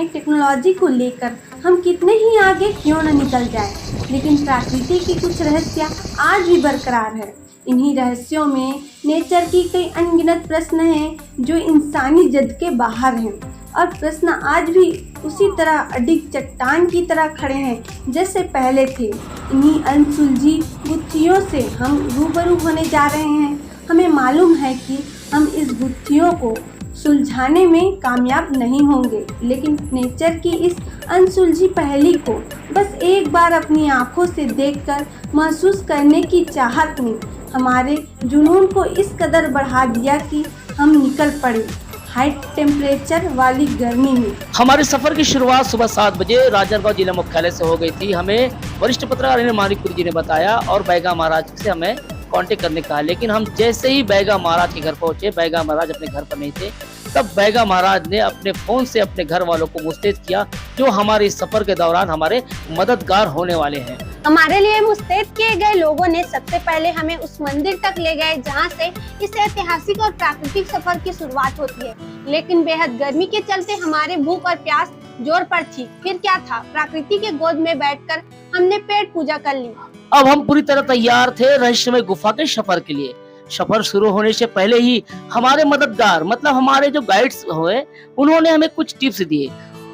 में टेक्नोलॉजी को लेकर हम कितने ही आगे क्यों न निकल जाए, लेकिन प्रकृति की कुछ रहस्य आज भी बरकरार है। इन्हीं रहस्यों में नेचर की कई अनगिनत प्रश्न हैं जो इंसानी जद के बाहर हैं, और प्रश्न आज भी उसी तरह अडिग चट्टान की तरह खड़े हैं जैसे पहले थे। इन्हीं अनसुलझी गुत्थियों से हम रूबरू होने जा रहे हैं। हमें मालूम है कि हम इस गुत्थियों को सुलझाने में कामयाब नहीं होंगे, लेकिन नेचर की इस अनसुलझी पहेली को बस एक बार अपनी आंखों से देखकर महसूस करने की चाहत ने हमारे जुनून को इस कदर बढ़ा दिया कि हम निकल पड़े हाई टेम्परेचर वाली गर्मी में। हमारे सफर की शुरुआत सुबह 7 बजे राजनांदगांव जिला मुख्यालय से हो गई थी। हमें वरिष्ठ पत्रकार अनिल मानिकपुरी जी ने बताया और बैगा महाराज से हमें कांटेक्ट करने का, लेकिन हम जैसे ही बैगा महाराज के घर पहुंचे, बैगा महाराज अपने घर पर नहीं थे, तब बैगा महाराज ने अपने फोन से अपने घर वालों को मुस्तैद किया जो हमारे इस सफर के दौरान हमारे मददगार होने वाले हैं। हमारे लिए मुस्तैद किए गए लोगों ने सबसे पहले हमें उस मंदिर तक ले गए जहां से इस ऐतिहासिक और प्राकृतिक सफर की शुरुआत होती है। लेकिन बेहद गर्मी के चलते हमारे भूख और प्यास जोर पर थी। फिर क्या था, प्रकृति के गोद में बैठकर हमने पेट पूजा कर ली। अब हम पूरी तरह तैयार थे रहस्यमय गुफा के सफर के लिए। सफर शुरू होने से पहले ही हमारे मददगार मतलब हमारे जो गाइड्स हुए उन्होंने हमें कुछ टिप्स दिए।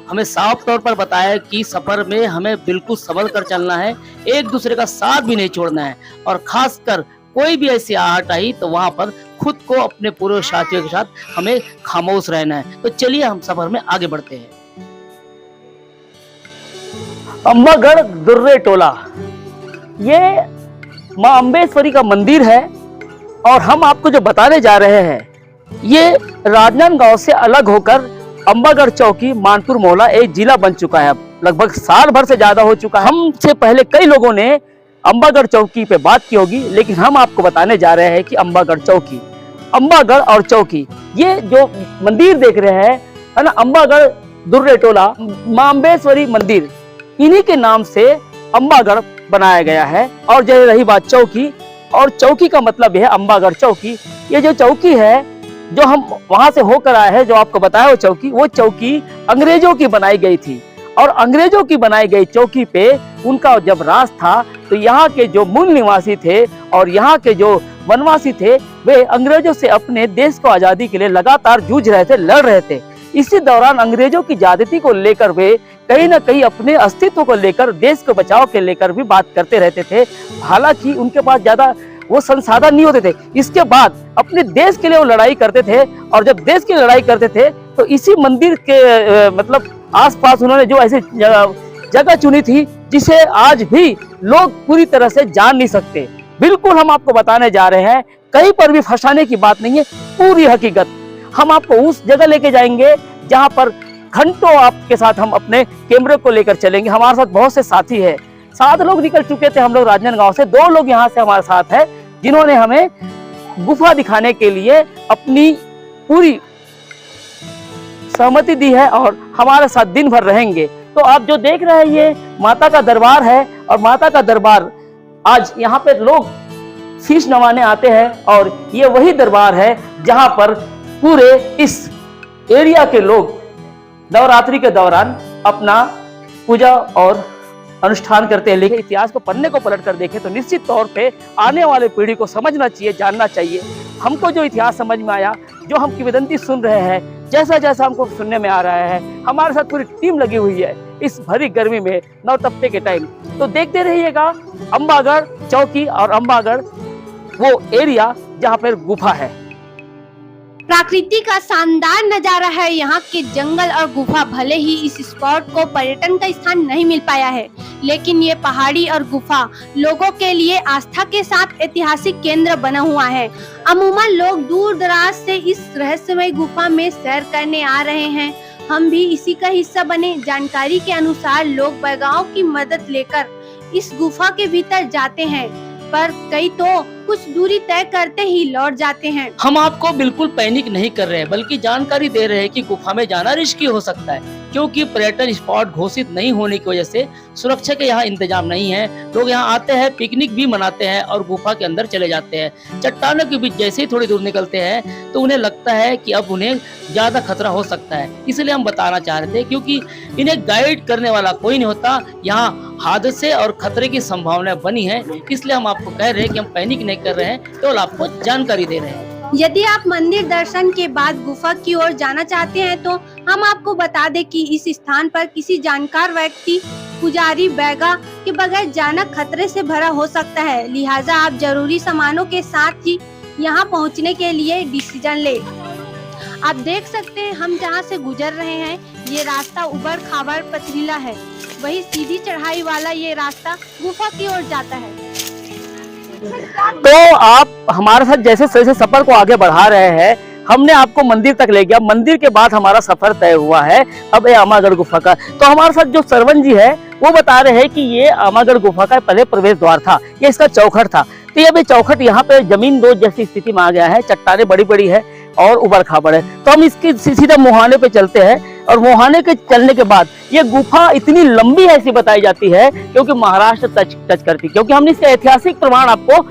हमें साफ तौर पर बताया कि सफर में हमें बिल्कुल संभल कर चलना है, एक दूसरे का साथ भी नहीं छोड़ना है, और खासकर कोई भी ऐसी आहट आई तो वहां पर खुद को अपने पूरे साथियों के साथ हमें खामोश रहना है। तो चलिए हम सफर में आगे बढ़ते हैं। अंबागढ़ दुर्रे टोला, ये माँ अम्बेश्वरी का मंदिर है, और हम आपको जो बताने जा रहे हैं ये राजनांदगांव से अलग होकर अंबागढ़ चौकी मानपुर मोहल्ला एक जिला बन चुका है। लगभग साल भर से ज्यादा हो चुका है। हमसे पहले कई लोगों ने अंबागढ़ चौकी पे बात की होगी, लेकिन हम आपको बताने जा रहे हैं कि अंबागढ़ चौकी, अंबागढ़ और चौकी, ये जो मंदिर देख रहे हैं है ना, अंबागढ़ दुर्रे टोला माँ अम्बेश्वरी मंदिर, इन्हीं के नाम से अंबागढ़ बनाया गया है। और जो रही बात चौकी, और चौकी का मतलब यह है अंबागढ़ चौकी। ये जो चौकी है जो हम वहां से होकर आए हैं, जो आपको बताया वो चौकी अंग्रेजों की बनाई गई थी, और अंग्रेजों की बनाई गई चौकी पे उनका जब राज था तो यहाँ के जो मूल निवासी थे और यहाँ के जो वनवासी थे वे अंग्रेजों से अपने देश को आजादी के लिए लगातार जूझ रहे थे, लड़ रहे थे। इसी दौरान अंग्रेजों की ज्यादती को लेकर वे कहीं ना कहीं अपने अस्तित्व को लेकर, देश को बचाव के लेकर भी बात करते रहते थे। हालांकि उनके पास ज्यादा वो संसाधन नहीं होते थे। इसके बाद अपने देश के लिए वो लड़ाई करते थे, और जब देश की लड़ाई करते थे तो इसी मंदिर के मतलब आसपास उन्होंने जो ऐसी जगह चुनी थी जिसे आज भी लोग पूरी तरह से जान नहीं सकते। बिल्कुल हम आपको बताने जा रहे हैं, कहीं पर भी फंसाने की बात नहीं है, पूरी हकीकत। हम आपको उस जगह लेके जाएंगे जहां पर घंटों आपके साथ हम अपने कैमरे को लेकर चलेंगे। हमारे साथ बहुत से साथी है, 7 लोग निकल चुके थे हम लोग राजनांदगांव से, 2 लोग यहाँ से हमारे साथ है जिन्होंने हमें गुफा दिखाने के लिए अपनी पूरी सहमति दी है और हमारे साथ दिन भर रहेंगे। तो आप जो देख रहे हैं ये माता का दरबार है, और माता का दरबार आज यहाँ पे लोग शीश नवाने आते हैं, और ये वही दरबार है जहाँ पर पूरे इस एरिया के लोग नवरात्रि के दौरान अपना पूजा और अनुष्ठान करते हैं। लेकिन इतिहास को पन्ने को पलट कर देखें तो निश्चित तौर पे आने वाले पीढ़ी को समझना चाहिए, जानना चाहिए। हमको जो इतिहास समझ में आया, जो हम किंवदंती सुन रहे हैं, जैसा जैसा हमको सुनने में आ रहा है, हमारे साथ पूरी टीम लगी हुई है इस भरी गर्मी में, नवतपे के टाइम। तो देखते रहिएगा अंबागढ़ चौकी और अंबागढ़ वो एरिया जहाँ पर गुफा है। प्रकृति का शानदार नजारा है। यहाँ के जंगल और गुफा भले ही इस स्पॉट को पर्यटन का स्थान नहीं मिल पाया है, लेकिन ये पहाड़ी और गुफा लोगों के लिए आस्था के साथ ऐतिहासिक केंद्र बना हुआ है। अमूमन लोग दूर दराज से इस रहस्यमय गुफा में सैर करने आ रहे हैं। हम भी इसी का हिस्सा बने। जानकारी के अनुसार लोग बैगाओं की मदद लेकर इस गुफा के भीतर जाते हैं, पर कई तो कुछ दूरी तय करते ही लौट जाते हैं। हम आपको बिल्कुल पैनिक नहीं कर रहे हैं, बल्कि जानकारी दे रहे हैं कि गुफा में जाना रिस्की हो सकता है। क्योंकि पर्यटन स्पॉट घोषित नहीं होने की वजह से सुरक्षा के यहाँ इंतजाम नहीं है। लोग यहाँ आते हैं, पिकनिक भी मनाते हैं और गुफा के अंदर चले जाते हैं। चट्टानों के बीच जैसे ही थोड़ी दूर निकलते हैं तो उन्हें लगता है कि अब उन्हें ज्यादा खतरा हो सकता है, इसलिए हम बताना चाह रहे थे, क्योंकि इन्हें गाइड करने वाला कोई नहीं होता। यहाँ हादसे और खतरे की संभावना बनी है, इसलिए हम आपको कह रहे हैं कि हम पैनिक नहीं कर रहे हैं, केवल आपको जानकारी दे रहे हैं। यदि आप मंदिर दर्शन के बाद गुफा की ओर जाना चाहते हैं तो हम आपको बता दें कि इस स्थान पर किसी जानकार व्यक्ति, पुजारी, बैगा के बगैर जाना खतरे से भरा हो सकता है। लिहाजा आप जरूरी सामानों के साथ ही यहाँ पहुँचने के लिए डिसीजन ले। आप देख सकते हैं हम जहाँ से गुजर रहे हैं ये रास्ता उबड़ खाबड़ पथरीला है, वही सीधी चढ़ाई वाला ये रास्ता गुफा की ओर जाता है। तो आप हमारे साथ जैसे जैसे सफर को आगे बढ़ा रहे हैं, हमने आपको मंदिर तक ले गया। मंदिर के बाद हमारा सफर तय हुआ है अब ये आमागढ़ गुफा का। तो हमारे साथ जो सरवन जी है वो बता रहे हैं कि ये आमागढ़ गुफा का पहले प्रवेश द्वार था, ये इसका चौखट था। तो ये चौखट यहाँ पे जमीन दोज जैसी स्थिति में आ गया है, चट्टानें बड़ी बड़ी है और उबड़ खाबड़ है। तो हम इसकी सीधा मुहाने पे चलते हैं और मुहाने के चलने के बाद ये गुफा इतनी लंबी है ऐसी बताई जाती है क्योंकि महाराष्ट्र टच करती, क्योंकि हमने इसका ऐतिहासिक प्रमाण आपको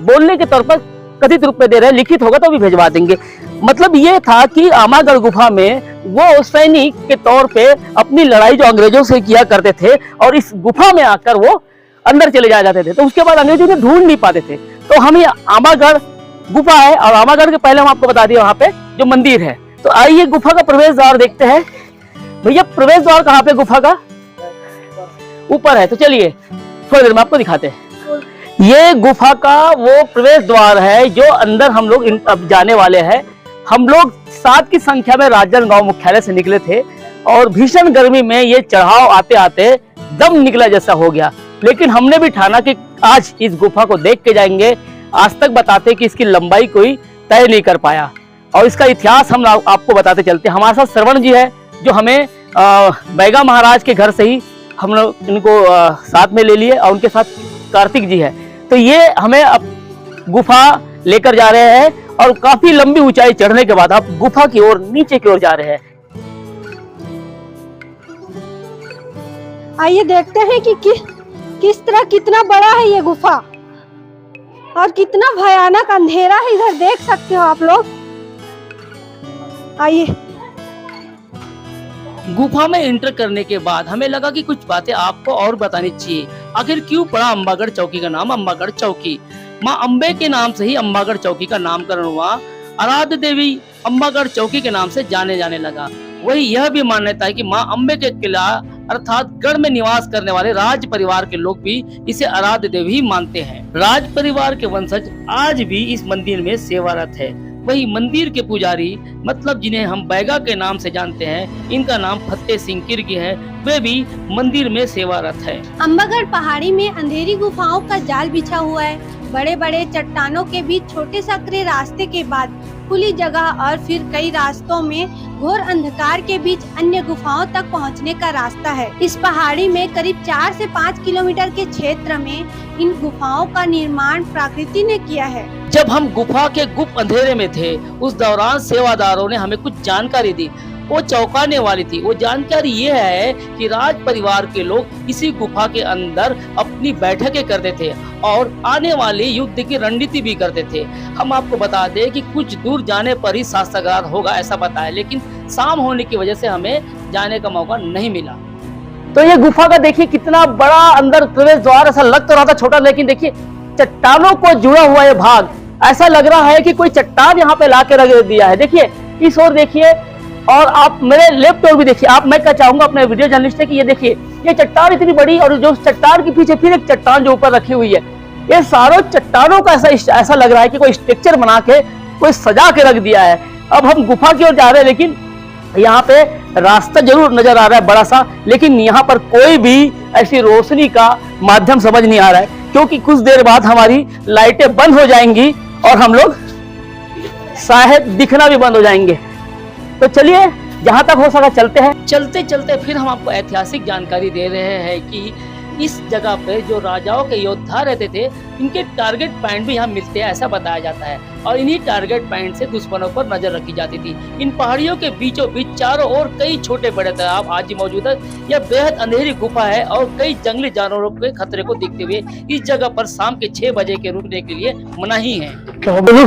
बोलने के तौर पर कथित रूप में दे रहे हैं, लिखित होगा तो भी भिजवा देंगे। मतलब ये था कि आमागढ़ गुफा में वो सैनिक के तौर पे अपनी लड़ाई जो अंग्रेजों से किया करते थे और इस गुफा में आकर वो अंदर चले जाते थे, तो उसके बाद अंग्रेजों ने ढूंढ नहीं पाते थे। तो हम ये आमागढ़ गुफा है और आमागढ़ के पहले हम आपको बता दिए वहां पे जो मंदिर है। तो आइए गुफा का प्रवेश द्वार देखते हैं। भैया प्रवेश द्वार कहाँ पे गुफा का? ऊपर है, तो चलिए थोड़ी देर में आपको दिखाते हैं। ये गुफा का वो प्रवेश द्वार है जो अंदर हम लोग अब जाने वाले हैं। हम लोग 7 की संख्या में राजनांदगांव मुख्यालय से निकले थे और भीषण गर्मी में ये चढ़ाव आते आते दम निकला जैसा हो गया, लेकिन हमने भी ठाना कि आज इस गुफा को देख के जाएंगे। आज तक बताते कि इसकी लंबाई कोई तय नहीं कर पाया और इसका इतिहास हम आपको बताते चलते। हमारे साथ श्रवण जी है जो हमें बैगा महाराज के घर से ही हम लोग इनको साथ में ले लिए और उनके साथ कार्तिक जी है। तो ये हमें अब गुफा लेकर जा रहे हैं और काफी लंबी ऊंचाई चढ़ने के बाद आप गुफा की ओर नीचे की ओर जा रहे हैं। आइए देखते हैं कि किस तरह कितना बड़ा है ये गुफा और कितना भयानक अंधेरा है। इधर देख सकते हो आप लोग। आइए गुफा में एंटर करने के बाद हमें लगा कि कुछ बातें आपको और बतानी चाहिए। आखिर क्यों पड़ा अंबागढ़ चौकी का नाम अंबागढ़ चौकी? माँ अम्बे के नाम से ही अंबागढ़ चौकी का नामकरण हुआ। आराध्य देवी अंबागढ़ चौकी के नाम से जाने लगा। वही यह भी मान्यता है कि माँ अम्बे के किला अर्थात गढ़ में निवास करने वाले राज परिवार के लोग भी इसे आराध्य देवी ही मानते हैं। राज परिवार के वंशज आज भी इस मंदिर में सेवारत है। वही मंदिर के पुजारी मतलब जिन्हें हम बैगा के नाम से जानते हैं, इनका नाम फतेह सिंह किर्गी है, वे भी मंदिर में सेवारत है। अंबागढ़ पहाड़ी में अंधेरी गुफाओं का जाल बिछा हुआ है। बड़े बड़े चट्टानों के बीच छोटे सकरे रास्ते के बाद खुली जगह और फिर कई रास्तों में घोर अंधकार के बीच अन्य गुफाओं तक पहुंचने का रास्ता है। इस पहाड़ी में करीब 4 से 5 किलोमीटर के क्षेत्र में इन गुफाओं का निर्माण प्रकृति ने किया है। जब हम गुफा के गुप्त अंधेरे में थे उस दौरान सेवादारों ने हमें कुछ जानकारी दी, वो चौंकाने वाली थी। वो जानकारी ये है कि राज परिवार के लोग इसी गुफा के अंदर अपनी बैठकें करते थे और आने वाले युद्ध की रणनीति भी करते थे। हम आपको बता दें कि कुछ दूर जाने पर ही शास्त्रागार होगा ऐसा बताया, लेकिन शाम होने की वजह से हमें जाने का मौका नहीं मिला। तो ये गुफा का देखिए कितना बड़ा अंदर प्रवेश द्वार, ऐसा लग तो रहा था छोटा, लेकिन देखिए चट्टानों को जुड़ा हुआ ये भाग, ऐसा लग रहा है कि कोई चट्टान यहाँ पे ला के रख दिया है। देखिए इस ओर देखिए और आप मेरे लेफ्ट ओर भी देखिए। आप मैं क्या चाहूंगा अपने वीडियो जर्नलिस्ट है कि ये देखिए ये चट्टान इतनी बड़ी और जो चट्टान के पीछे फिर एक चट्टान जो ऊपर रखी हुई है, ये सारों चट्टानों का ऐसा लग रहा है कि कोई स्ट्रक्चर बना के कोई सजा के रख दिया है। अब हम गुफा की ओर जा रहे हैं, लेकिन यहाँ पे रास्ता जरूर नजर आ रहा है बड़ा सा, लेकिन यहाँ पर कोई भी ऐसी रोशनी का माध्यम समझ नहीं आ रहा है, क्योंकि कुछ देर बाद हमारी लाइटें बंद हो जाएंगी और हम लोग शायद दिखना भी बंद हो जाएंगे। तो चलिए जहां तक हो सका चलते हैं। चलते चलते फिर हम आपको ऐतिहासिक जानकारी दे रहे हैं कि इस जगह पे जो राजाओं के योद्धा रहते थे, इनके टारगेट पॉइंट भी यहाँ मिलते हैं, ऐसा बताया जाता है। और इन्हीं टारगेट पॉइंट से दुश्मनों पर नजर रखी जाती थी। इन पहाड़ियों के बीचों बीच चारों ओर कई छोटे बड़े तालाब आज भी मौजूद है। यह बेहद अंधेरी गुफा है और कई जंगली जानवरों के खतरे को देखते हुए इस जगह पर शाम के 6 बजे के रुकने के लिए मनाही है। तो बोलू,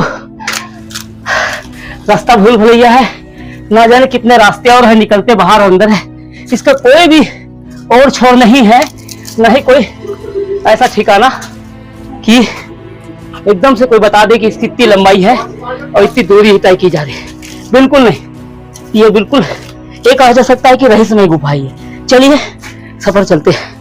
रास्ता भूल भुलैया है, ना जाने कितने रास्ते और है, निकलते बाहर अंदर है। इसका कोई भी और छोर नहीं है, न ही कोई ऐसा ठिकाना कि एकदम से कोई बता दे कि इसकी इतनी लंबाई है और इतनी दूरी ही तय की जा रही है। बिल्कुल नहीं, ये बिल्कुल ये कहा जा सकता है कि रहस्यमय गुफा ही है। चलिए सफर चलते हैं।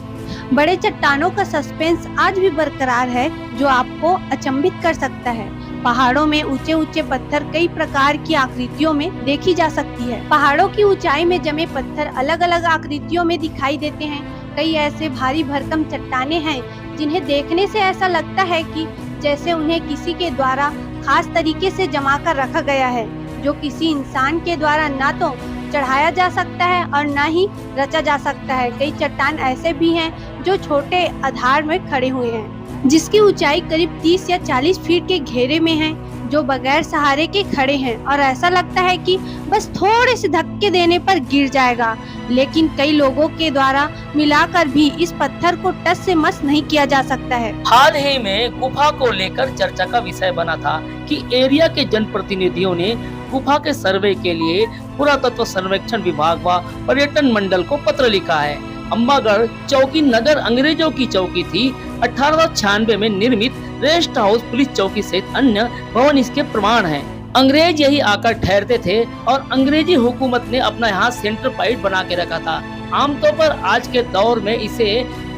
बड़े चट्टानों का सस्पेंस आज भी बरकरार है, जो आपको अचंभित कर सकता है। पहाड़ों में ऊंचे ऊंचे पत्थर कई प्रकार की आकृतियों में देखी जा सकती है। पहाड़ों की ऊंचाई में जमे पत्थर अलग अलग आकृतियों में दिखाई देते हैं। कई ऐसे भारी भरकम चट्टानें हैं जिन्हें देखने से ऐसा लगता है कि जैसे उन्हें किसी के द्वारा खास तरीके से जमा कर रखा गया है, जो किसी इंसान के द्वारा ना तो चढ़ाया जा सकता है और ना ही रचा जा सकता है। कई चट्टान ऐसे भी हैं जो छोटे आधार में खड़े हुए हैं, जिसकी ऊंचाई करीब 30 या 40 फीट के घेरे में है, जो बगैर सहारे के खड़े हैं और ऐसा लगता है कि बस थोड़े से धक्के देने पर गिर जाएगा। लेकिन कई लोगों के द्वारा मिलाकर भी इस पत्थर को टस से मस नहीं किया जा सकता है। हाल ही में गुफा को लेकर चर्चा का विषय बना था कि एरिया के जनप्रतिनिधियों ने गुफा के सर्वे के लिए पुरातत्व सर्वेक्षण विभाग व पर्यटन मंडल को पत्र लिखा है। अम्बागढ़ चौकी नगर अंग्रेजों की चौकी थी। 1896 में निर्मित रेस्ट हाउस, पुलिस चौकी सहित अन्य भवन इसके प्रमाण हैं। अंग्रेज यही आकर ठहरते थे और अंग्रेजी हुकूमत ने अपना यहाँ सेंटर पॉइंट बना के रखा था। आमतौर पर आज के दौर में इसे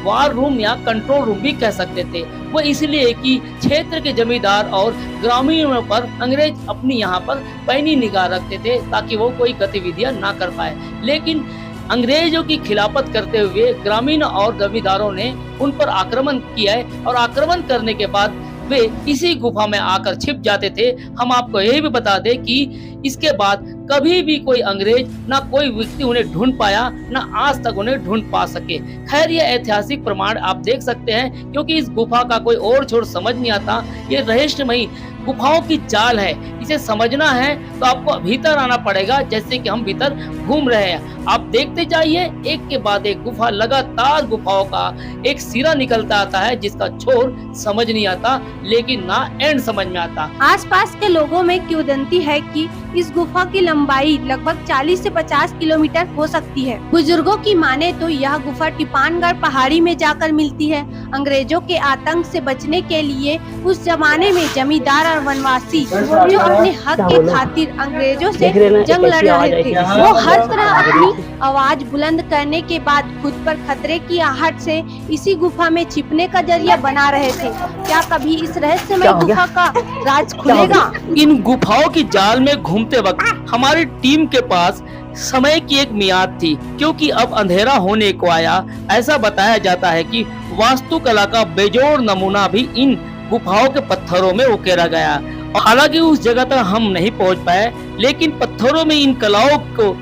वार रूम या कंट्रोल रूम भी कह सकते थे। वो इसलिए कि क्षेत्र के जमींदार और ग्रामीणों पर अंग्रेज अपनी यहाँ पर पैनी निगाह रखते थे ताकि वो कोई गतिविधियां ना कर पाए। लेकिन अंग्रेजों की खिलाफत करते हुए ग्रामीण और जमींदारों ने उन पर आक्रमण किया है और आक्रमण करने के बाद वे इसी गुफा में आकर छिप जाते थे। हम आपको यही भी बता दें कि इसके बाद कभी भी कोई अंग्रेज ना कोई व्यक्ति उन्हें ढूंढ पाया, ना आज तक उन्हें ढूंढ पा सके। खैर, ये ऐतिहासिक प्रमाण आप देख सकते हैं, क्योंकि इस गुफा का कोई और छोर समझ नहीं आता। ये रहस्यमयी गुफाओं की चाल है, इसे समझना है तो आपको भीतर आना पड़ेगा, जैसे कि हम भीतर घूम रहे हैं। आप देखते जाइए, एक के बाद एक गुफा, लगातार गुफाओं का एक सिरा निकलता आता है जिसका छोर समझ नहीं आता, लेकिन ना एंड समझ में आता। आसपास के लोगों में किंवदंती है कि इस गुफा की लंबाई लगभग 40 से 50 किलोमीटर हो सकती है। बुजुर्गों की माने तो यह गुफा टिपानगढ़ पहाड़ी में जाकर मिलती है। अंग्रेजों के आतंक से बचने के लिए उस जमाने में जमींदार और वनवासी जो अपने हक के खातिर अंग्रेजों से जंग लड़ रहे थे, वो हर तरह अपनी आवाज बुलंद करने के बाद खुद पर खतरे की आहट से इसी गुफा में छिपने का जरिया बना रहे थे। क्या कभी इस रहस्यमय गुफा का राज खुलेगा? इन गुफाओं की जाल में घूमते वक्त हमारी टीम के पास समय की एक मियाद थी, क्योंकि अब अंधेरा होने को आया। ऐसा बताया जाता है कि वास्तुकला का बेजोड़ नमूना भी इन गुफाओं के पत्थरों में उकेरा गया। हालांकि उस जगह तक हम नहीं पहुंच पाए, लेकिन पत्थरों में इन कलाओं को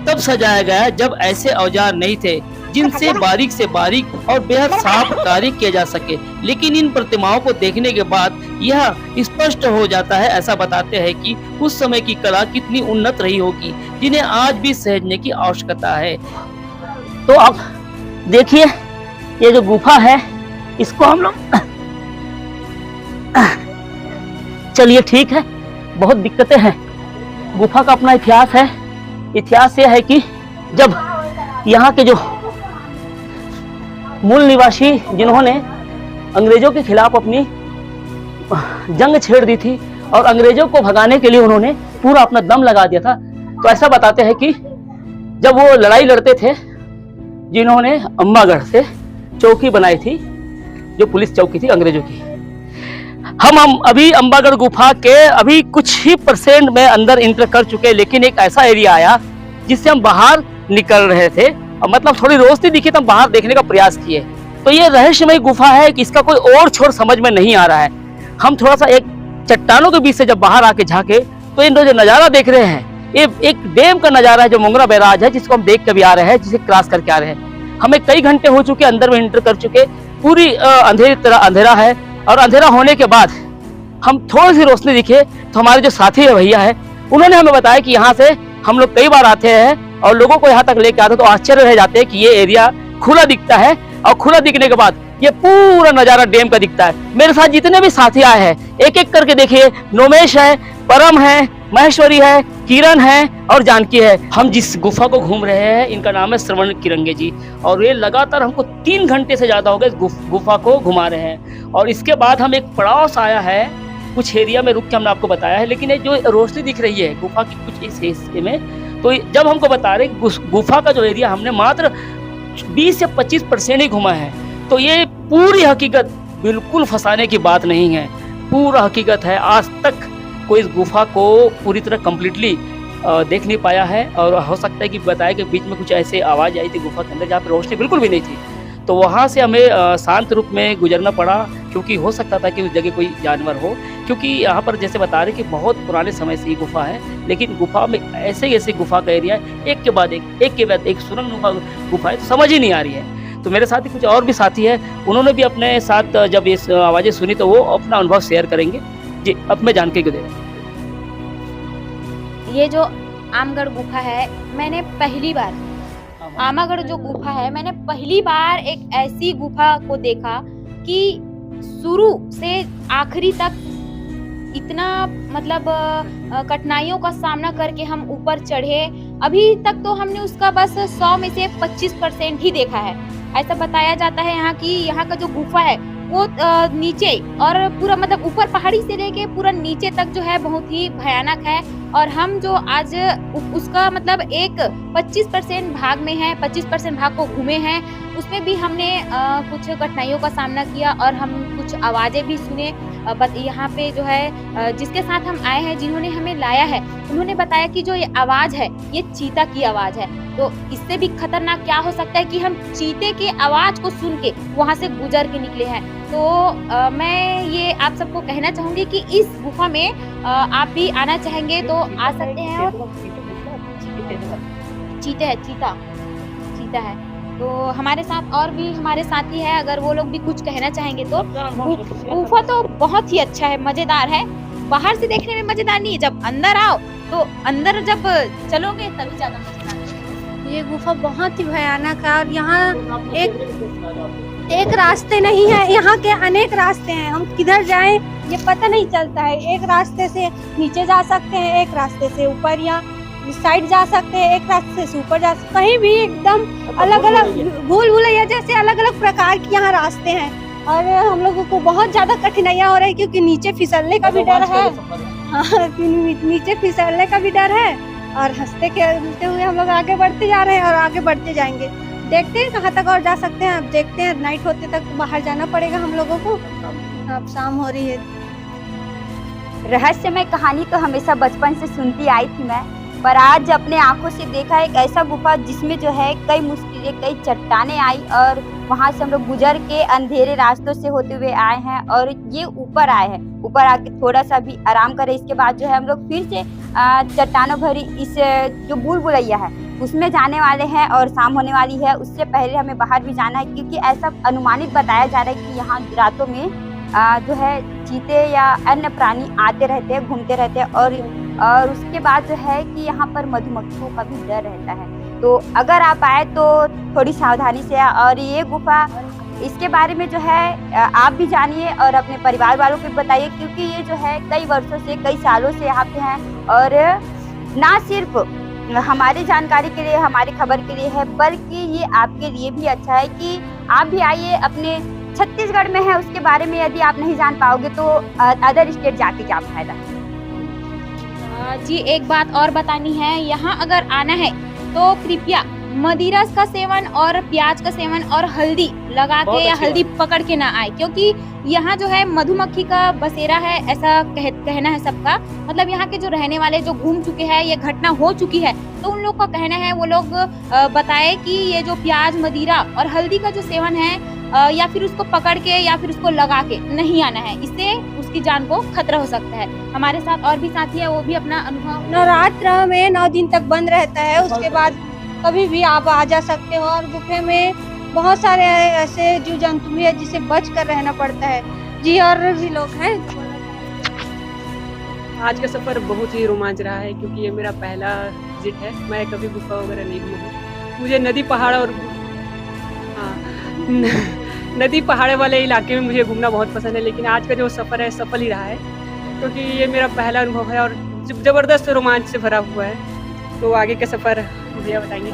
तब सजाया गया जब ऐसे औजार नहीं थे जिनसे बारीक से बारीक और बेहद साफ कार्य किया जा सके। लेकिन इन प्रतिमाओं को देखने के बाद यह स्पष्ट हो जाता है, ऐसा बताते हैं कि उस समय की कला कितनी उन्नत रही होगी, जिन्हें आज भी सहेजने की आवश्यकता है। तो अब देखिए, ये जो गुफा है इसको हम लोग चलिए ठीक है, बहुत दिक्कतें हैं। गुफा का अपना इतिहास है। इतिहास यह है कि जब यहाँ के जो मूल निवासी जिन्होंने अंग्रेजों के खिलाफ अपनी जंग छेड़ दी थी और अंग्रेजों को भगाने के लिए उन्होंने पूरा अपना दम लगा दिया था, तो ऐसा बताते हैं कि जब वो लड़ाई लड़ते थे, जिन्होंने अम्बागढ़ से चौकी बनाई थी, जो पुलिस चौकी थी अंग्रेजों की, हम अभी अम्बागढ़ गुफा के अभी कुछ ही % में अंदर इंटर कर चुके, लेकिन एक ऐसा एरिया आया जिससे हम बाहर निकल रहे थे और मतलब थोड़ी रोशनी दिखी तो हम बाहर देखने का प्रयास किए। तो ये रहस्यमय गुफा है कि इसका कोई और छोर समझ में नहीं आ रहा है। हम थोड़ा सा एक चट्टानों के बीच से जब बाहर आके झांके तो इन जो नज़ारा देख रहे हैं, ये एक डैम का नज़ारा है जो मोंगरा बैराज है, जिसको हम देख के भी आ रहे हैं, जिसे क्रॉस करके आ रहे हैं। हमें कई घंटे हो चुके अंदर में एंटर कर चुके, पूरी अंधेरी तरह अंधेरा है। और अंधेरा होने के बाद हम थोड़ी सी रोशनी दिखे तो हमारे जो साथी है भैया है, उन्होंने हमें बताया कि यहाँ से हम लोग कई बार आते हैं और लोगों को यहाँ तक लेके आते हैं तो आश्चर्य रह जाते हैं कि ये एरिया खुला दिखता है, और खुला दिखने के बाद ये पूरा नजारा डैम का दिखता है। मेरे साथ जितने भी साथी आए हैं एक एक करके देखिए, नोमेश है, परम है, महेश्वरी है, किरण है और जानकी है। हम जिस गुफा को घूम रहे हैं इनका नाम है श्रवण किरंगे जी, और ये लगातार हमको 3 घंटे से ज्यादा हो गए इस गुफा को घुमा रहे हैं। और इसके बाद हम एक पड़ाव सा आया है, कुछ एरिया में रुक के हमने आपको बताया है, लेकिन ये जो रोशनी दिख रही है गुफा की कुछ इस हिस्से में, तो जब हमको बता रहे गुफा का जो एरिया हमने मात्र 20 से 25% ही घुमा है, तो ये पूरी हकीकत बिल्कुल फंसाने की बात नहीं है, पूरा हकीकत है। आज तक कोई इस गुफा को पूरी तरह कम्प्लीटली देख नहीं पाया है, और हो सकता है कि बताया कि बीच में कुछ ऐसे आवाज़ आई थी गुफा के अंदर जहाँ पर रोशनी बिल्कुल भी नहीं थी, तो वहाँ से हमें शांत रूप में गुजरना पड़ा, क्योंकि हो सकता था कि उस जगह कोई जानवर हो, क्योंकि यहाँ पर जैसे बता रहे कि बहुत पुराने समय से ये गुफा है, लेकिन गुफा में ऐसे गुफा का एरिया एक के बाद एक सुरंग गुफा है, तो समझ ही नहीं आ रही है। तो मेरे साथ ही कुछ और भी साथी है, उन्होंने भी अपने साथ जब ये आवाज़ें सुनी तो वो अपना अनुभव शेयर करेंगे जी। अब मैं जानकारी को दे रहा हूँ। ये जो आमगढ़ गुफा है, मैंने पहली बार आमागढ़ जो गुफा है, मैंने पहली बार एक ऐसी गुफा को देखा कि शुरू से आखिरी तक इतना मतलब कठिनाइयों का सामना करके हम ऊपर चढ़े। अभी तक तो हमने उसका बस 100 में से 25% ही देखा है। ऐसा बताया जाता है यहाँ की, यहाँ का जो गुफा है वो नीचे और पूरा मतलब ऊपर पहाड़ी से लेके पूरा नीचे तक जो है बहुत ही भयानक है। और हम जो आज उसका मतलब एक 25% भाग में है, 25% भाग को घूमे हैं, उसमें भी हमने कुछ कठिनाइयों का सामना किया और हम कुछ आवाज़ें भी सुने। यहाँ पे जो है जिसके साथ हम आए हैं, जिन्होंने हमें लाया है, उन्होंने बताया कि जो ये आवाज़ है ये चीता की आवाज़ है। तो इससे भी खतरनाक क्या हो सकता है कि हम चीते की आवाज़ को सुन के वहाँ से गुजर के निकले हैं। तो मैं ये आप सबको कहना चाहूँगी कि इस गुफा में आप भी आना चाहेंगे तो आ सकते हैं। और चीता है तो हमारे साथ और भी हमारे साथी है, अगर वो लोग भी कुछ कहना चाहेंगे तो। गुफा तो बहुत ही अच्छा है, मजेदार है। बाहर से देखने में मजेदार नहीं है, जब अंदर आओ तो अंदर जब चलोगे तभी ज्यादा मजेदार है। ये गुफा बहुत ही भयानक है और यहाँ एक रास्ते नहीं है, यहाँ के अनेक रास्ते हैं। हम किधर जाएं ये पता नहीं चलता है। एक रास्ते से नीचे जा सकते हैं, एक रास्ते से ऊपर या साइड जा सकते हैं, एक रास्ते से ऊपर जा सकते, कहीं भी एकदम अलग अलग भूल भुलैया जैसे अलग अलग प्रकार के यहाँ रास्ते हैं। और हम लोगों को बहुत ज्यादा कठिनाइयाँ हो रही है, क्योंकि नीचे फिसलने का भी डर है। हाँ, नीचे फिसलने का भी डर है। और हंसते खेलते हुए हम लोग आगे बढ़ते जा रहे हैं और आगे बढ़ते जाएंगे। देखते हैं कहाँ तक और जा सकते हैं। अब देखते हैं, नाइट होते तक बाहर जाना पड़ेगा हम लोगों को। अब शाम हो रही है। रहस्यमय कहानी तो हमेशा बचपन से सुनती आई थी मैं, पर आज अपने आंखों से देखा एक ऐसा गुफा जिसमें जो है कई मुश्किलें, कई चट्टानें आई और वहाँ से हम लोग गुजर के अंधेरे रास्तों से होते हुए आए हैं और ये ऊपर आए हैं। ऊपर आके थोड़ा सा भी आराम करें, इसके बाद जो है हम लोग फिर से चट्टानों भरी इस जो भूल भुलैया है उसमें जाने वाले हैं और शाम होने वाली है। उससे पहले हमें बाहर भी जाना है, क्योंकि ऐसा अनुमानित बताया जा रहा है कि यहाँ रातों में जो है चीते या अन्य प्राणी आते रहते हैं, घूमते रहते हैं। और उसके बाद जो है कि यहाँ पर मधुमक्खियों का भी डर रहता है। तो अगर आप आए तो थोड़ी सावधानी से। और ये गुफा, इसके बारे में जो है आप भी जानिए और अपने परिवार वालों को बताइए, क्योंकि ये जो है कई वर्षों से, कई सालों से यहाँ पे हैं। और ना सिर्फ हमारी जानकारी के लिए, हमारी खबर के लिए है, बल्कि ये आपके लिए भी अच्छा है कि आप भी आइए। अपने छत्तीसगढ़ में है, उसके बारे में यदि आप नहीं जान पाओगे तो अदर स्टेट जाके क्या फायदा। जी एक बात और बतानी है, यहाँ अगर आना है तो कृपया मदिरा का सेवन और प्याज का सेवन और हल्दी लगा के या हल्दी पकड़ के ना आए, क्योंकि यहाँ जो है मधुमक्खी का बसेरा है, ऐसा कहना है सबका। मतलब यहाँ के जो रहने वाले जो घूम चुके हैं, ये घटना हो चुकी है, तो उन लोग का कहना है, वो लोग बताए कि ये जो प्याज, मदिरा और हल्दी का जो सेवन है या फिर उसको पकड़ के या फिर उसको लगा के नहीं आना है, इससे उसकी जान को खतरा हो सकता है। हमारे साथ और भी साथी है, वो भी अपना अनुभव। नवरात्र में 9 दिन तक बंद रहता है, उसके बाद कभी भी आप आ जा सकते हो। और गुफे में बहुत सारे ऐसे जीव जंतु भी है जिसे बच कर रहना पड़ता है जी। और भी लोग हैं। आज का सफ़र बहुत ही रोमांच रहा है क्योंकि ये मेरा पहला विजिट है। मैं कभी गुफा वगैरह नहीं घूमा हूँ। मुझे नदी पहाड़ और नदी पहाड़ वाले इलाके में मुझे घूमना बहुत पसंद है, लेकिन आज का जो सफ़र है सफल ही रहा है क्योंकि ये मेरा पहला अनुभव है और ज़बरदस्त रोमांच से भरा हुआ है। तो आगे का सफ़र भैया बताएंगे।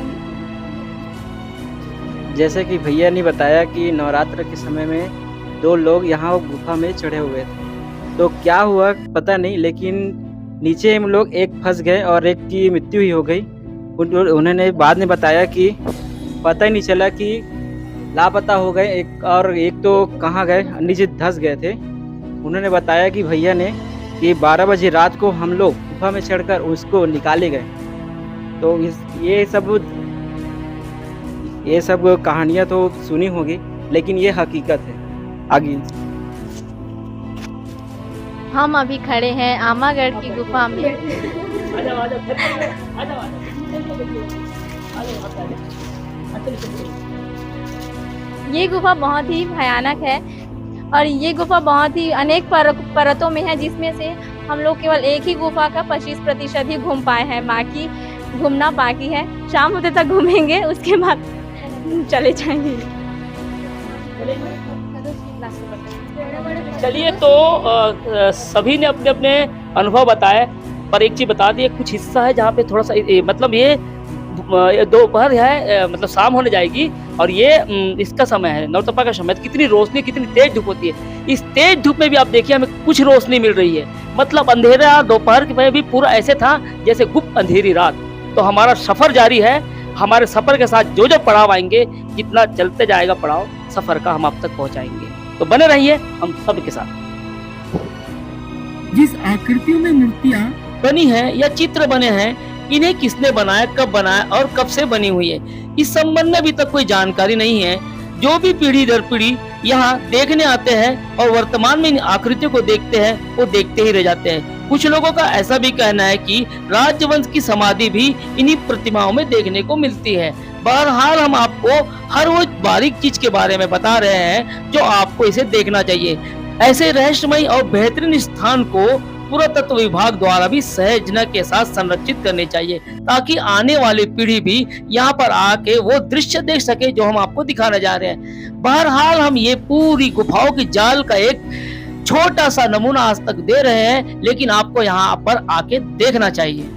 जैसे कि भैया ने बताया कि नवरात्र के समय में 2 लोग यहाँ गुफा में चढ़े हुए थे, तो क्या हुआ पता नहीं, लेकिन नीचे हम लोग एक फंस गए और एक की मृत्यु ही हो गई। उन्होंने बाद में बताया कि पता ही नहीं चला कि लापता हो गए, एक तो कहाँ गए, नीचे धंस गए थे। उन्होंने बताया कि भैया ने कि 12 बजे रात को हम लोग गुफा में चढ़कर उसको निकाले गए। तो ये सब कहानियाँ तो सुनी होगी, लेकिन ये हकीकत है। आगे हम अभी खड़े हैं आमागढ़ की गुफा में। ये गुफा बहुत ही भयानक है और ये गुफा बहुत ही अनेक परतों में है, जिसमें से हम लोग केवल एक ही गुफा का 25% ही घूम पाए हैं, बाकी घूमना बाकी है। शाम होते तक घूमेंगे, उसके बाद चले जाएंगे। चलिए, तो सभी ने अपने अपने अनुभव बताए, पर एक चीज बता दी, कुछ हिस्सा है जहाँ पे थोड़ा सा मतलब ये दोपहर है, मतलब शाम होने जाएगी और ये इसका समय है, नवतपा का समय। कितनी रोशनी, कितनी तेज धूप होती है। इस तेज धूप में भी आप देखिए हमें कुछ रोशनी मिल रही है, मतलब अंधेरा दोपहर में भी पूरा ऐसे था जैसे गुप्त अंधेरी रात। तो हमारा सफर जारी है। हमारे सफर के साथ जो जो पड़ाव आएंगे, जितना चलते जाएगा पड़ाव सफर का, हम आप तक पहुंचाएंगे। तो बने रहिए हम सब के साथ। जिस आकृतियों में मूर्तियां बनी हैं या चित्र बने हैं, इन्हें किसने बनाया, कब बनाया और कब से बनी हुई है, इस संबंध में अभी तक कोई जानकारी नहीं है। जो भी पीढ़ी दर पीढ़ी यहाँ देखने आते हैं और वर्तमान में इन आकृतियों को देखते हैं, वो देखते ही रह जाते हैं। कुछ लोगों का ऐसा भी कहना है कि राजवंश की समाधि भी इन्हीं प्रतिमाओं में देखने को मिलती है। बहरहाल हम आपको हर वो बारीक चीज के बारे में बता रहे हैं जो आपको इसे देखना चाहिए। ऐसे रहस्यमय और बेहतरीन स्थान को पुरातत्व विभाग द्वारा भी सहजता के साथ संरक्षित करने चाहिए, ताकि आने वाली पीढ़ी भी यहाँ पर आके वो दृश्य देख सके जो हम आपको दिखाने जा रहे हैं। बहरहाल हम ये पूरी गुफाओं की जाल का एक छोटा सा नमूना आज तक दे रहे हैं, लेकिन आपको यहाँ पर आके देखना चाहिए।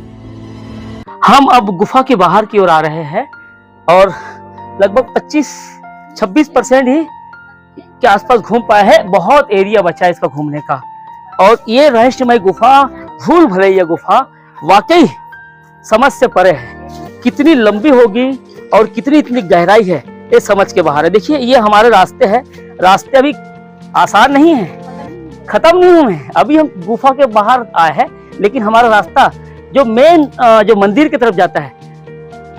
हम अब गुफा के बाहर की ओर आ रहे हैं और लगभग 25-26% ही के आसपास घूम पाए हैं। बहुत एरिया बचा है इसका घूमने का। और ये रहस्यमय गुफा, भूल भुलैया गुफा, वाकई समझ से परे है। कितनी लंबी होगी और कितनी इतनी गहराई है, ये समझ के बाहर है। देखिए ये हमारे रास्ते हैं, रास्ते अभी आसान नहीं है, खत्म नहीं हुए हैं। अभी हम गुफा के बाहर आए हैं, लेकिन हमारा रास्ता जो मेन जो मंदिर की तरफ जाता है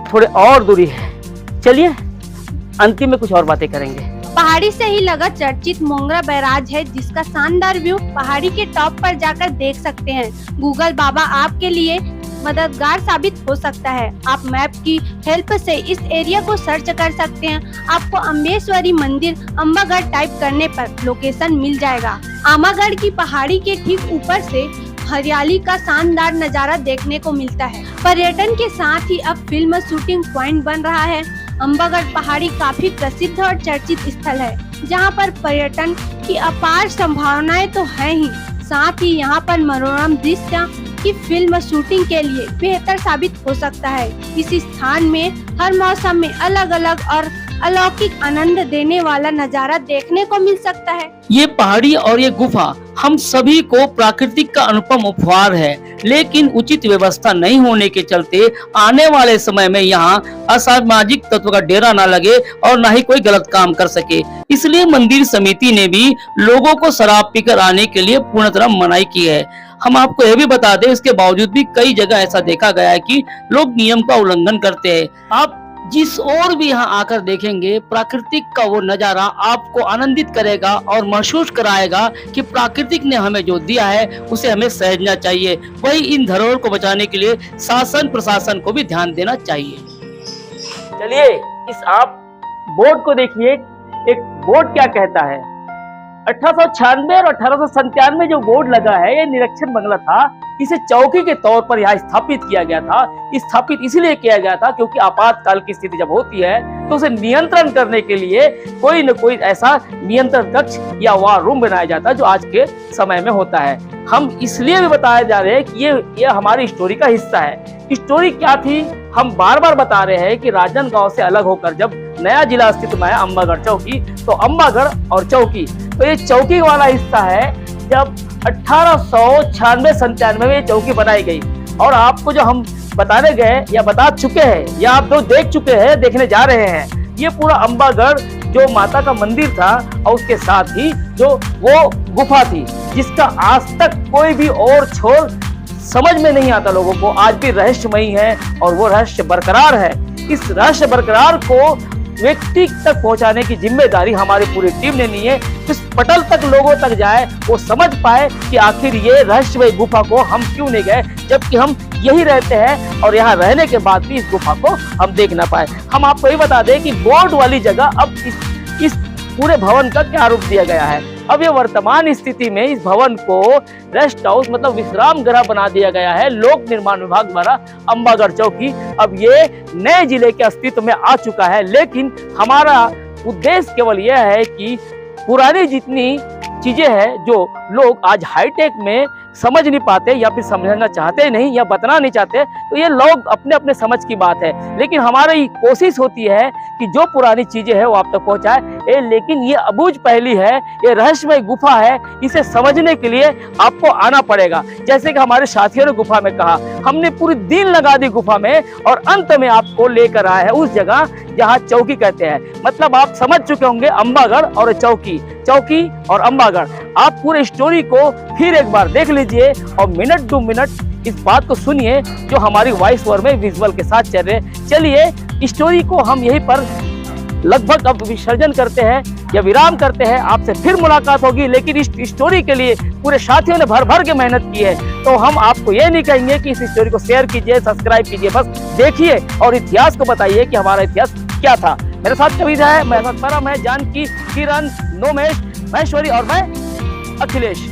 थोड़े और दूरी है। चलिए अंतिम में कुछ और बातें करेंगे। पहाड़ी से ही लगा चर्चित मोंगरा बैराज है, जिसका शानदार व्यू पहाड़ी के टॉप पर जाकर देख सकते हैं। गूगल बाबा आपके लिए मददगार साबित हो सकता है। आप मैप की हेल्प से इस एरिया को सर्च कर सकते हैं। आपको अम्बेश्वरी मंदिर अम्बागढ़ टाइप करने पर लोकेशन मिल जाएगा। आमागढ़ की पहाड़ी के ठीक ऊपर से हरियाली का शानदार नजारा देखने को मिलता है। पर्यटन के साथ ही अब फिल्म शूटिंग पॉइंट बन रहा है। अम्बागढ़ पहाड़ी काफी प्रसिद्ध और चर्चित स्थल है, जहां पर पर्यटन की अपार संभावनाएं तो है ही, साथ ही यहां पर मनोरम दृश्य की फिल्म शूटिंग के लिए बेहतर साबित हो सकता है। इस स्थान में हर मौसम में अलग अलग और अलौकिक आनंद देने वाला नजारा देखने को मिल सकता है। ये पहाड़ी और ये गुफा हम सभी को प्राकृतिक का अनुपम उपहार है, लेकिन उचित व्यवस्था नहीं होने के चलते आने वाले समय में यहाँ असामाजिक तत्व का डेरा ना लगे और ना ही कोई गलत काम कर सके। इसलिए मंदिर समिति ने भी लोगों को शराब पीकर आने के लिए पूर्ण तरह मनाही की है। हम आपको यह भी बता दें, इसके बावजूद भी कई जगह ऐसा देखा गया है कि लोग नियम का उल्लंघन करते हैं। आप जिस ओर भी यहाँ आकर देखेंगे, प्राकृतिक का वो नजारा आपको आनंदित करेगा और महसूस कराएगा कि प्राकृतिक ने हमें जो दिया है उसे हमें सहेजना चाहिए। वही इन धरोहर को बचाने के लिए शासन प्रशासन को भी ध्यान देना चाहिए। चलिए, इस आप बोर्ड को देखिए, एक बोर्ड क्या कहता है। 1896 और 1897 जो बोर्ड लगा है, ये निरीक्षण बंगला था। इसे चौकी के तौर पर यहाँ स्थापित किया गया था। स्थापित इसलिए किया गया था क्योंकि आपातकाल की स्थिति जब होती है तो उसे नियंत्रण करने के लिए कोई न कोई ऐसा नियंत्रण कक्ष या वार रूम बनाया जाता है, जो आज के समय में होता है। हम इसलिए भी बताया जा रहे हैं कि ये हमारी स्टोरी का हिस्सा है। स्टोरी क्या थी, हम बार बार बता रहे हैं कि राजनांदगांव से अलग होकर जब नया जिला अस्तित्व में आया अम्बागढ़ चौकी, तो अम्बागढ़ और चौकी, तो ये चौकी वाला हिस्सा है। जब 1896-97 में ये चौकी बनाई गई, और आपको जो हम बताने गए या बता चुके हैं या आप लोग देख चुके हैं, देखने जा रहे हैं, ये पूरा अम्बागढ़ जो माता का मंदिर था और उसके साथ ही जो वो गुफा थी, जिसका आज तक कोई भी और छोर समझ में नहीं आता लोगों को, आज भी रहस्यमयी है और वो रहस्य बरकरार है। इस रहस्य बरकरार को व्यक्ति तक पहुंचाने की जिम्मेदारी हमारी पूरी टीम ने ली है। इस पटल तक लोगों तक जाए, वो समझ पाए कि आखिर ये रहस्यमय गुफा को हम क्यों नहीं गए, जबकि हम यही रहते हैं और यहाँ रहने के बाद भी इस गुफा को हम देख ना पाए। हम आपको ये बता दें कि बोर्ड वाली जगह अब इस पूरे भवन का क्या रूप दिया गया है। अब ये वर्तमान स्थिति में इस भवन को रेस्ट हाउस मतलब विश्राम गृह बना दिया गया है लोक निर्माण विभाग द्वारा। अम्बागढ़ चौकी अब ये नए जिले के अस्तित्व में आ चुका है, लेकिन हमारा उद्देश्य केवल यह है कि पुरानी जितनी चीजें हैं जो लोग आज हाईटेक में समझ नहीं पाते या फिर समझना चाहते नहीं या बताना नहीं चाहते, तो ये लोग अपने अपने समझ की बात है। लेकिन हमारी कोशिश होती है कि जो पुरानी चीजें हैं वो आप तक पहुंचाए। लेकिन ये अबूझ पहेली है, ये रहस्यमय गुफा है, इसे समझने के लिए आपको आना पड़ेगा। जैसे कि हमारे साथियों ने गुफा में कहा, हमने पूरी दिन लगा दी गुफा में और अंत में आपको लेकर आए हैं उस जगह जहाँ चौकी कहते हैं। मतलब आप समझ चुके होंगे अम्बागढ़ और चौकी, चौकी और अम्बागढ़। आप पूरे स्टोरी को फिर एक बार देख लीजिए और मिनट टू मिनट इस बात को सुनिए जो हमारी वॉइस ओवर में विजुअल के साथ चल रहे। चलिए स्टोरी को हम यहीं पर लगभग अब विसर्जन करते हैं या विराम करते हैं। आपसे फिर मुलाकात होगी, लेकिन इस स्टोरी के लिए पूरे साथियों ने भर भर के मेहनत की है, तो हम आपको ये नहीं कहेंगे कि इस स्टोरी को शेयर कीजिए, सब्सक्राइब कीजिए, बस देखिए और इतिहास को बताइए कि हमारा इतिहास क्या था। मेरे साथ कविता है, मेरे साथ परम है, जानकी, किरण, नोमेश, महेश्वरी और मैं अखिलेश।